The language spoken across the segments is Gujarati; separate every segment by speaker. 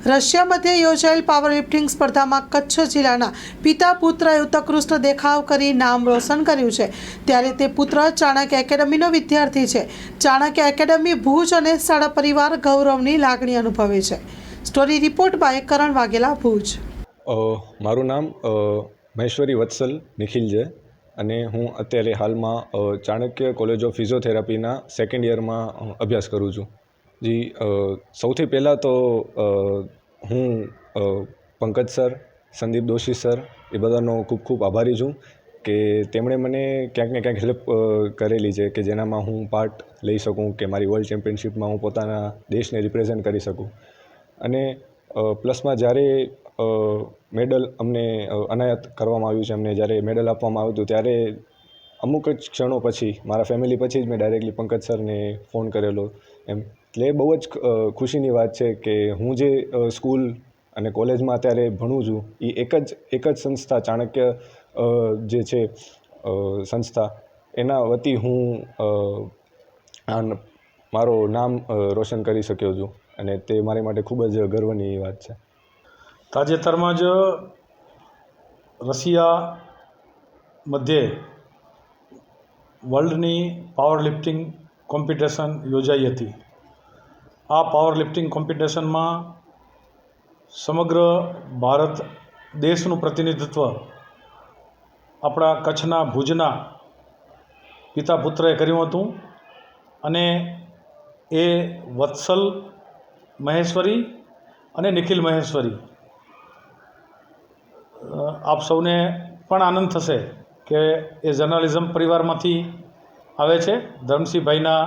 Speaker 1: રશિયા મધ્યે યોજાયેલ પાવર લિફ્ટિંગ સ્પર્ધામાં કચ્છ જિલ્લાના પિતા પુત્રએ ઉત્કૃષ્ટ દેખાવ કરી નામ રોશન કર્યું છે। ત્યારે તે પુત્ર ચાણક્ય એકેડમીનો વિદ્યાર્થી છે। ચાણક્ય એકેડમી ભુજ અને શાળા પરિવાર ગૌરવની લાગણી અનુભવે છે। સ્ટોરી રિપોર્ટ બાય કરણ વાઘેલા, ભુજ।
Speaker 2: મારું નામ મહેશ્વરી વત્સલ નિખિલ છે અને હું અત્યારે હાલમાં ચાણક્ય કોલેજ ઓફ ફિઝિયોથેરાપીના સેકન્ડ યરમાં અભ્યાસ કરું છું। જી, સૌથી પહેલાં તો હું પંકજ સર, સંદીપ દોશી સર એ બધાનો ખૂબ ખૂબ આભારી છું કે તેમણે મને ક્યાંક ને ક્યાંક હેલ્પ કરેલી છે કે જેનામાં હું પાર્ટ લઈ શકું, કે મારી વર્લ્ડ ચેમ્પિયનશિપમાં હું પોતાના દેશને રિપ્રેઝેન્ટ કરી શકું। અને પ્લસમાં જ્યારે મેડલ અમને અનાયત કરવામાં આવ્યું છે, અમને જ્યારે મેડલ આપવામાં આવ્યું હતું ત્યારે અમુક જ ક્ષણો પછી, મારા ફેમિલી પછી જ મેં ડાયરેક્ટલી પંકજ સરને ફોન કરેલો એમ। એટલે એ બહુ જ ખુશીની વાત છે કે હું જે સ્કૂલ અને કોલેજમાં અત્યારે ભણું છું એ એક જ સંસ્થા ચાણક્ય જે છે સંસ્થા, એના વતી હું મારો નામ રોશન કરી શક્યો છું અને તે મારી માટે ખૂબ જ ગર્વની વાત છે।
Speaker 3: તાજેતરમાં જ રશિયા મધ્યે વર્લ્ડની પાવર લિફ્ટિંગ કોમ્પિટિશન યોજાઈ હતી। આ પાવર લિફ્ટિંગ કોમ્પિટિશનમાં સમગ્ર ભારત દેશનું પ્રતિનિધિત્વ આપણા કચ્છના ભુજના પિતા પુત્રએ કર્યું હતું અને એ વત્સલ મહેશ્વરી અને નિખિલ મહેશ્વરી, આપ સૌને પણ આનંદ થશે કે એ જર્નલિઝમ પરિવારમાંથી આવે છે। ધર્મસિંહભાઈના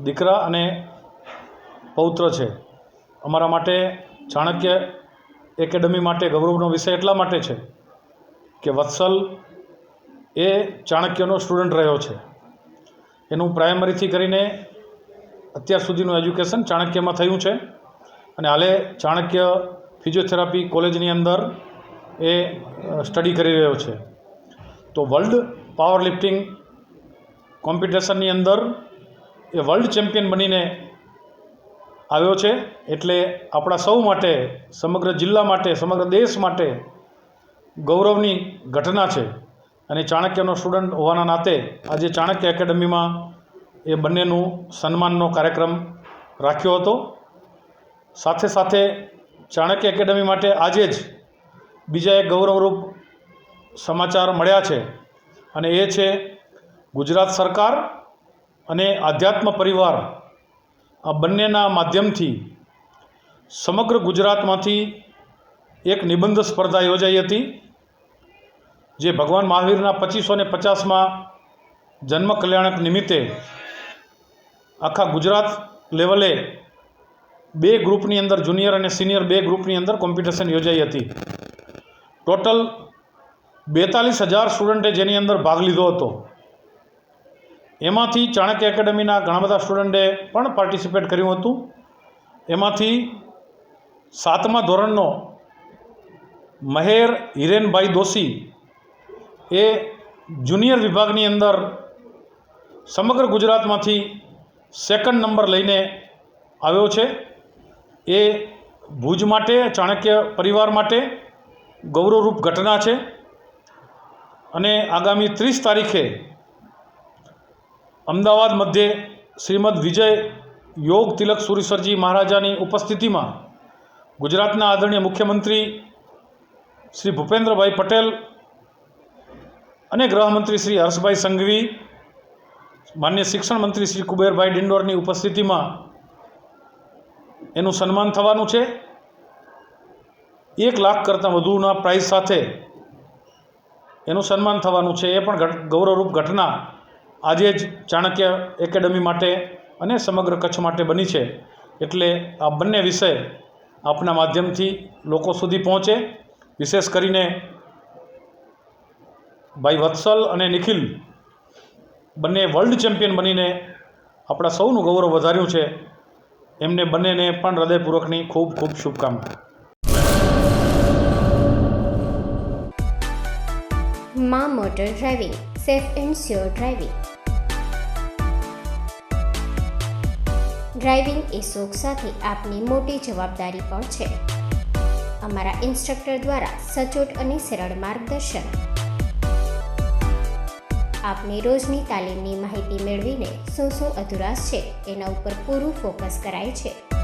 Speaker 3: દીકરા અને પૌત્ર છે। અમારા માટે ચાણક્ય એકેડમી માટે ગૌરવનો વિષય એટલા માટે છે કે વત્સલ એ ચાણક્યનો સ્ટુડન્ટ રહ્યો છે। એનું પ્રાઇમરીથી કરીને અત્યાર સુધીનું એજ્યુકેશન ચાણક્યમાં થયું છે અને હાલે ચાણક્ય ફિઝિયોથેરાપી કોલેજની અંદર એ સ્ટડી કરી રહ્યો છે। તો વર્લ્ડ પાવર લિફ્ટિંગ કોમ્પિટિશનની અંદર એ વર્લ્ડ ચેમ્પિયન બનીને આવ્યો છે, એટલે આપણા સૌ માટે, સમગ્ર જિલ્લા માટે, સમગ્ર દેશ માટે ગૌરવની ઘટના છે। અને ચાણક્યનો સ્ટુડન્ટ હોવાના નાતે આજે ચાણક્ય એકેડમીમાં એ બંનેનું સન્માનનો કાર્યક્રમ રાખ્યો હતો। સાથે સાથે ચાણક્ય એકેડમી માટે આજે જ બીજા એક ગૌરવરૂપ સમાચાર મળ્યા છે અને એ છે ગુજરાત સરકાર અને આધ્યાત્મ પરિવાર આ બંનેના માધ્યમથી સમગ્ર ગુજરાતમાંથી એક નિબંધ સ્પર્ધા યોજાઈ હતી, જે ભગવાન મહાવીરના 2550માં જન્મ કલ્યાણક નિમિત્તે આખા ગુજરાત લેવલે બે ગ્રુપની અંદર, જુનિયર અને સિનિયર બે ગ્રુપની અંદર કોમ્પિટિશન યોજાઈ હતી। ટોટલ 42,000 સ્ટુડન્ટે જેની અંદર ભાગ લીધો હતો। એમાંથી ચાણક્ય એકેડમીના ઘણા બધા સ્ટુડન્ટે પણ પાર્ટિસિપેટ કર્યું હતું। એમાંથી 7મા ધોરણનો મહેર હિરેનભાઈ દોશી એ જુનિયર વિભાગની અંદર સમગ્ર ગુજરાતમાંથી સેકન્ડ નંબર લઈને આવ્યો છે। એ ભુજ માટે, ચાણક્ય પરિવાર માટે ગૌરવરૂપ ઘટના છે અને આગામી 30 તારીખે અમદાવાદ મધ્યે શ્રીમદ વિજય યોગ તિલક સુરેશ્વરજી મહારાજાની ઉપસ્થિતિમાં ગુજરાતના આદરણીય મુખ્યમંત્રી શ્રી ભૂપેન્દ્રભાઈ પટેલ અને ગૃહમંત્રી શ્રી હર્ષભાઈ સંઘવી, માન્ય શિક્ષણ મંત્રી શ્રી કુબેરભાઈ ડિંડોરની ઉપસ્થિતિમાં એનું સન્માન થવાનું છે। 1 લાખ કરતાં વધુના પ્રાઇઝ સાથે એનું સન્માન થવાનું છે। એ પણ ગૌરવરૂપ ઘટના આજે જ ચાણક્ય એકેડમી માટે અને સમગ્ર કચ્છ માટે બની છે। એટલે આ બંને વિષય આપના માધ્યમથી લોકો સુધી પહોંચે, વિશેષ કરીને ભાઈ વત્સલ અને નિખિલ બંને વર્લ્ડ ચેમ્પિયન બનીને આપણા સૌનું ગૌરવ વધાર્યું છે, એમને બંનેને પણ હૃદયપૂર્વકની ખૂબ ખૂબ શુભકામના।
Speaker 4: માં motor driving, safe and sure driving. Driving એ શોખ સાથે આપની મોટી જવાબદારી પણ છે. અમારા ઇન્સ્ટ્રક્ટર દ્વારા સચોટ અને સરળ માર્ગદર્શન. આપની રોજની તાલીમની માહિતી મેળવીને શું અધુરાશ છે એના ઉપર પૂરું ફોકસ કરાય છે.